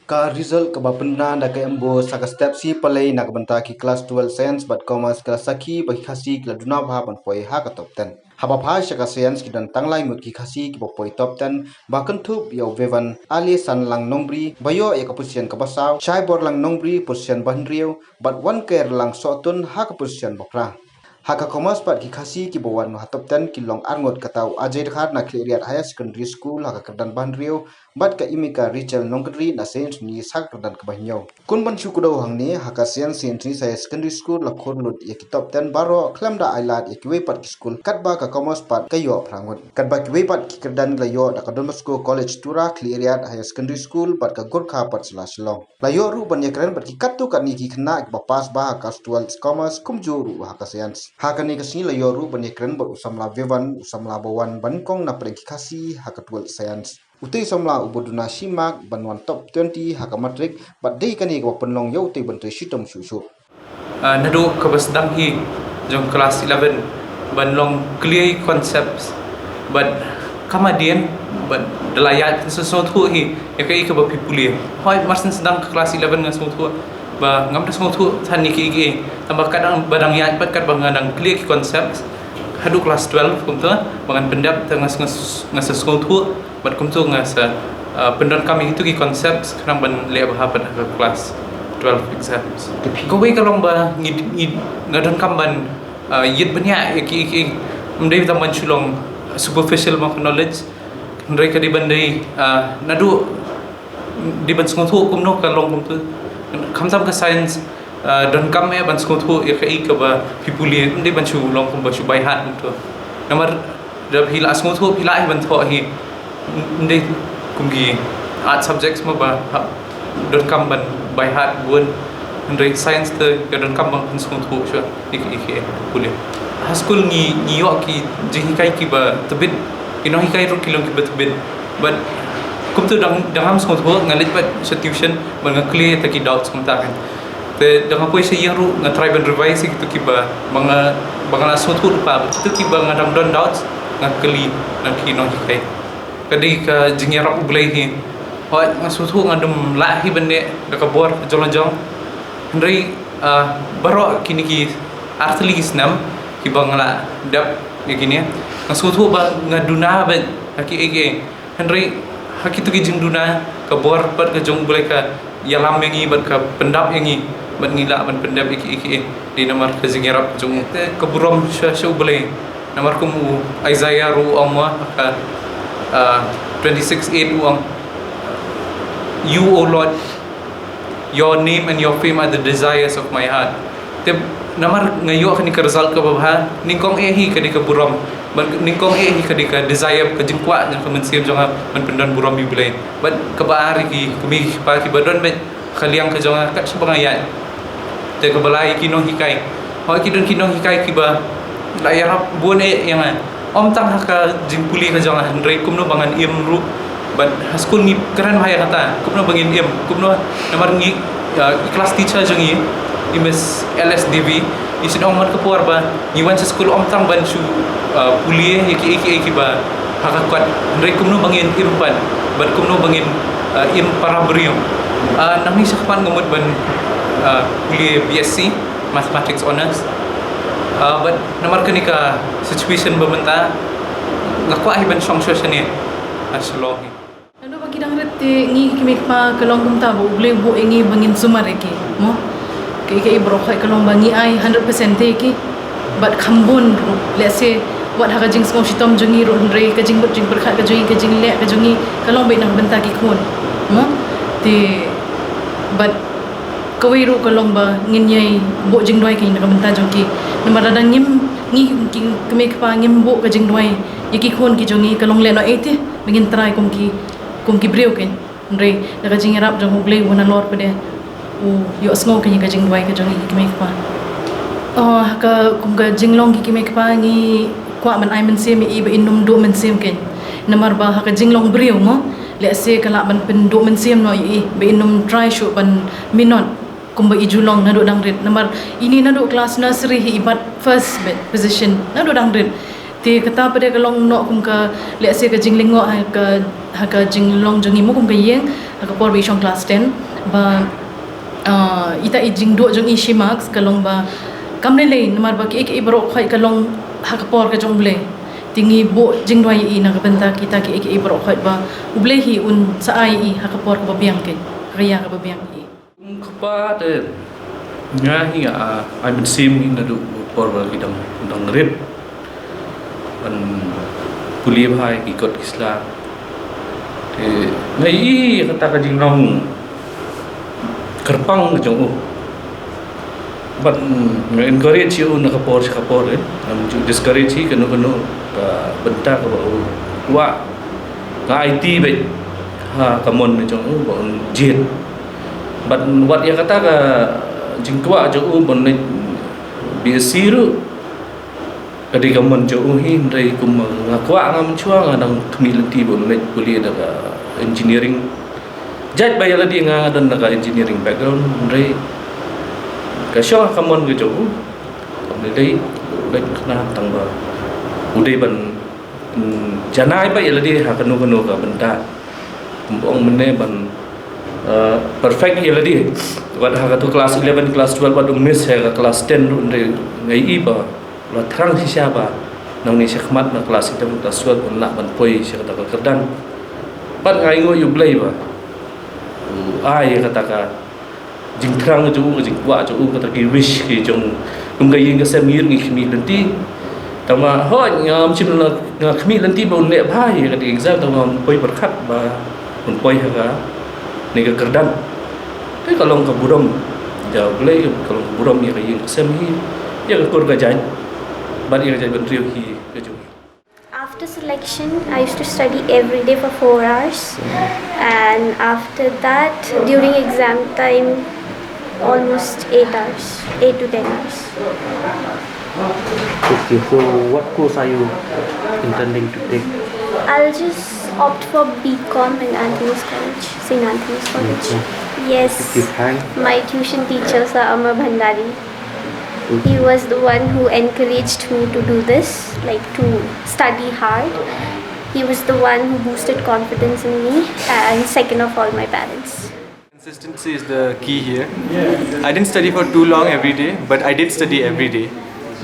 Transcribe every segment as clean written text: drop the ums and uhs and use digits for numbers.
Ka result ka bapenda da ka embo saka step si palai nak benta ki class 12 science but commerce kala saki bagi khasi kala duna bha ban poi ha ka top 10 haba bha saka science ki dan tanglai mut ki khasi ki poi top 10 bakan thup yo vevan ali san lang nombri bayo ya ka position ka basaw chai bor lang nombri position banriu but one care lang sotun ha ka position bokra Haka commerce pat ki khasi ki bawan no hatop 10 ki long arngot katau ajai khar na khliat higher secondary school haka kerdan banriu bat ka imika Rachel Nongri na saint ni sak kerdan ka banyo kun ban chukudo hangni haka sian saint ni saya secondary school la khon lut ya ki top 10 baro klamda ailat ya ki we pat ki school katba ka commerce pat ka yo prangot katba ki we pat ki kerdan la yo da ka don school college tura khliat higher secondary school bat ka gorkha pat sla slong la yo ru ban ya kran bat ki katu ka ni ki khna ba pas ba ka 12 commerce kumju ru haka science Hakani kasini la yoru ban ekran ba usamla vevan usamla bawan ban kong na preki kasi haka 12 science utai samla uboduna simak banwan top 20 haka matric but dei kani ko penlong yo utai ban shitom susu nadu kabasdam hi jong kelas 11 ban long clear concepts but kemudian ban delayat sesuatu hi ya kai ke bapi puli hoi marsen sedang kelas 11 ngan sesuatu ba ngam das sesuatu than ni ki tambah kadang barang ya pat kat bangadang clear concepts hadu kelas 12 kum tu bangan pendap tengah ngas sesuatu bat kum tu ngas pendan kami itu ki concepts kadang ban le bah pada kelas 12 exams ko we kalong ba ngadon kamban yit banyak ki mendai taman chulong superficial knowledge mereka di bandai nadu di ban sungtu kum no kalong kum tu kamsam ka science don kam me ban sungtu ya kai ka ba pipuli di ban chulong kum ba chubai hat tu nomor dab hila sungtu hila ban tho hi ndai kum gi art subjects ma ba don kam ban by heart bun ndai science tu ka don kam ban sungtu shu iki puli high school ni yo ki jing kai ki ba tebit ino hikai ro kilong ki ba tebit but kum tu dang skong tu ngalit bat tuition ban clear ta ki doubt skong ta kan te dang apa se yang ru nga try ban revise ki tu ki ba bangala so tu pa tu ki ba ngadang don doubts nga kli nang ki no hikai kadi ka jing ya rap ublai hi hoi nga so tu ngadum la hi ban ne da ka bor jolong ndai baro kini ki artli isnam ki bangala dap begini ang suatu ba ngaduna ba haki ege Henry haki tu kijing duna ka bor pat ka jong boleh ka yalam yangi bat ka pendap yangi bat ngila ban pendap iki di nomor ka zingerap jong te ka burom sha boleh nomor kumu Isaiah ru amma ka 26:8 uang you o Lord your name and your fame are the desires of my heart te namar ngayo akan ka result ka babha ningkong hi ka di ka burom ningkong hi ka di ka desire ka jingkwa yang ka mensiam jonga man pendan burom bi bulai but ka baari ki kumi pa ki badon bet khaliang ka jonga kat sebangaya te ka balai ki no hikai hoi ki don ki no hikai ki ba la ya rap bone yang om tang ka jingpuli ka jonga ndrei kumno bangan im ru but school ni keren bahaya kata kumno bangin im kumno namar ngi class teacher jongi Imes LSDV isin omar ke puar ba iwan sa school om tang ban su pulie iki ba hakakwat ndrei kumno bangin impan ban kumno bangin im para berium nami sa kapan ngamut ban pulie BSc mathematics honors but namar kanika situation bementa ngakwa iban songsho sani aslohi ando bagi dang rete ngi kimek pa kalong kumta bo ble bo ngi bangin sumar iki mo kai bro khai kalong bangi ai 100% te ki but khambun let's say what ha jing smo shitom jungi ro ndrei ka jing berkhat ka jing le ka jungi kalong be nang benta ki khon mo te but kawai ro kalong ba ngin yai bo jing doi ki na benta jungi namar dadang ngim ngi keme pa ngim bo ka jing doi yaki khon ki jungi kalong le no ete bingin try kum ki breu ken ndrei da ka jing rap jong ble wona lor pede yo sngo kanya ka jing dwai ka jong ki mek pa ka kum ka jing long ki mek pa ngi kwa man ai man sem i ba inum do man sem ken namar ba ka jing long briu mo le se kala ban pen do man sem no i ba inum try show ban minot kum ba i julong na do dang rit namar ini na do class nursery hi ibat first position na do dang rit ti kata pada kalong nok kum ka let's say ka jinglingo ha ka jinglong jengi mo kum ka yeng ha ka por bi shong class 10 ba ita I jing do jong ishi marks kalong ba kamne le namar ba ki ek ibro khai kalong ha ka por ka jong ble tingi bo jing doi I na ka benta kita ki ek ibro khai ba uble hi un sa ai I ha ka por ka ba biang ke kaya ka ba biang I Kapa de ngahi I been sim in the por kita dang red an puli bhai ikot kisla te ngai kata ka jingrong kerpang jong but encourage you na kapor am discourage kanu benta ka wa ka IT be ha kamon jong bon jit but what ya kata ka jingkwa jong bon BSc ru kadi gaman jauh hin dari kum ngakwa ngam chua ngadang tumilenti bon lek kuliah daga engineering jaj bayala dia ngadan daga engineering background dari ka syo kamon ge jauh dei lek na tangba udai ban janai bayala dia ha kanu ka benda ong mene ban perfect yala dia wat ha ka class 11 class 12 wat miss ha class 10 ru ndai ngai iba la terang si siapa nang ni sekhmat na kelas kita kelas suat nak ban poi si kata kerdan pat ngai ngo yu blai ba ai kata ka jing terang ju jing wa ju kata ki wish ki jong kum ga yin ga semir ngi khmi lenti tama ho ngam chim na khmi lenti bon le bhai kata exam tama poi berkat ba bon poi ha ni ga kerdan kai kalong ka burom ja blai kalong burom ya ga yin semir ya ga kur ga jan After selection, I used to study every day for 4 hours, and after that, during exam time, almost 8 hours, 8 to 10 hours. Okay, so what course are you intending to take? I'll just opt for BCom in Anthony's College, St. Anthony's College. Yes, my tuition teacher, Sir Amar Bhandari. He was the one who encouraged me to do this, like to study hard. He was the one who boosted confidence in me, and second of all, my parents. Consistency is the key here. I didn't study for too long every day, but I did study every day,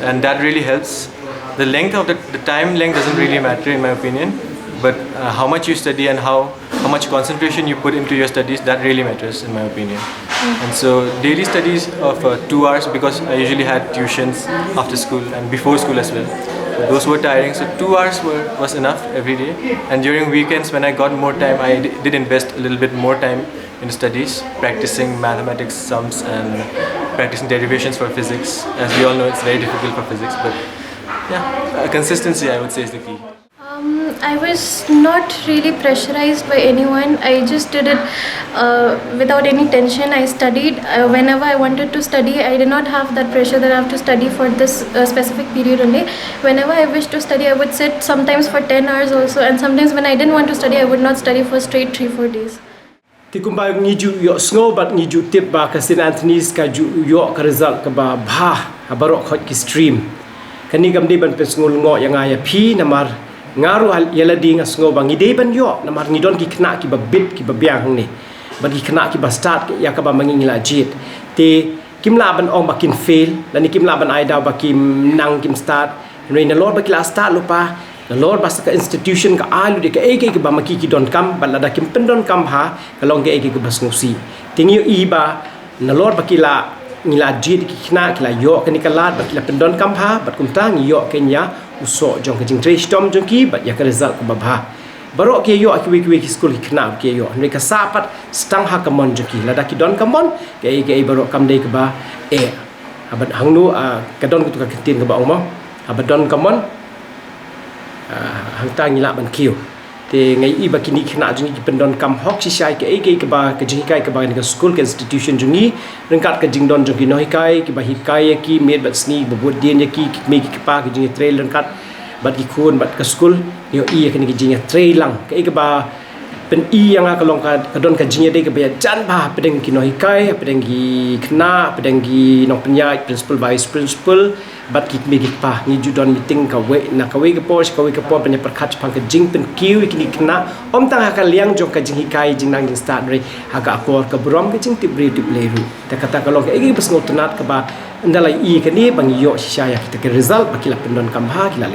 and that really helps. The length of the time length doesn't really matter in my opinion, but how much you study and how much concentration you put into your studies, that really matters in my opinion. And so daily studies of 2 hours, because I usually had tuitions after school and before school as well. So those were tiring, so 2 hours was enough every day. And during weekends when I got more time, I did invest a little bit more time in studies, practicing mathematics sums and practicing derivations for physics. As we all know, it's very difficult for physics, but yeah, consistency I would say is the key. I was not really pressurized by anyone. I just did it without any tension. I studied whenever I wanted to study. I did not have that pressure that I have to study for this specific period only. Whenever I wished to study, I would sit sometimes for 10 hours also, and sometimes when I didn't want to study, I would not study for straight 3-4 days. Ti kumbai ngiju yo sngo bat ngiju tip ba ka St. Anthony's ka ju yo ka result ka ba bha barok khot ki stream kani gam de ban pe sngo ngo yang aya phi namar ngaru hal yala ding asngo bang ide ban yo namar ngidon ki khna ki ba bit ki ba biang ni bagi khna ki ba start ya ka ba mangingla jit te kimla ban ong bakin fail dan ni kimla ban ai daw bakim nang kim start ni na lord bakila start lupa na lord bas ka institution ka alu de ka eke ki ba maki ki don kam balada kim pendon kam ha kalong ke eke ki bas ngusi tingi i ba na lord bakila ngila jit ki khna kila yo kani kalat bakila pendon kam ha bat kum tang yo kenya usok jong ke jing trace tom jong ki bat ya ka result ko ba barok ke yo aki wiki school ki khna ke yo ni ka sapat stang ha kamon jong ki lada ki don kamon ke barok kam dei ke ba abat hangnu ka don ku ka kentin ke ba ong mo abat don kamon hang ta ngila ban kiu te ngai i bakini khna jong ki pendon kam hok si sai ke ba ke jing kai ke ba ni school ke institution jong ni rengkat ke jing don jong ki noi kai ki ba hikai ki med bat sni bobot dien ki me ki pa ki jing trail rengkat bat ki khun bat ke school yo i ke ni jing trail lang ke ba pen i yang akalong kadon ka jinya de ke baya jan ba pedeng ki no hikai pedeng ki kena pedeng ki no penyai principal vice principal bat ki me ki pa ni ju don meeting ka we na ka we ke pos penya perkhat pang ke jing pen kiu ki ni kena om tang akan liang jong ka jing hikai jing nang jing start re aga akor ka brom ke jing tip leru ta kata kalong ke igi pesngot tenat ka ba ndalai i ke ni bang yo shisha ya kita ke result bakila pendon kam ha kila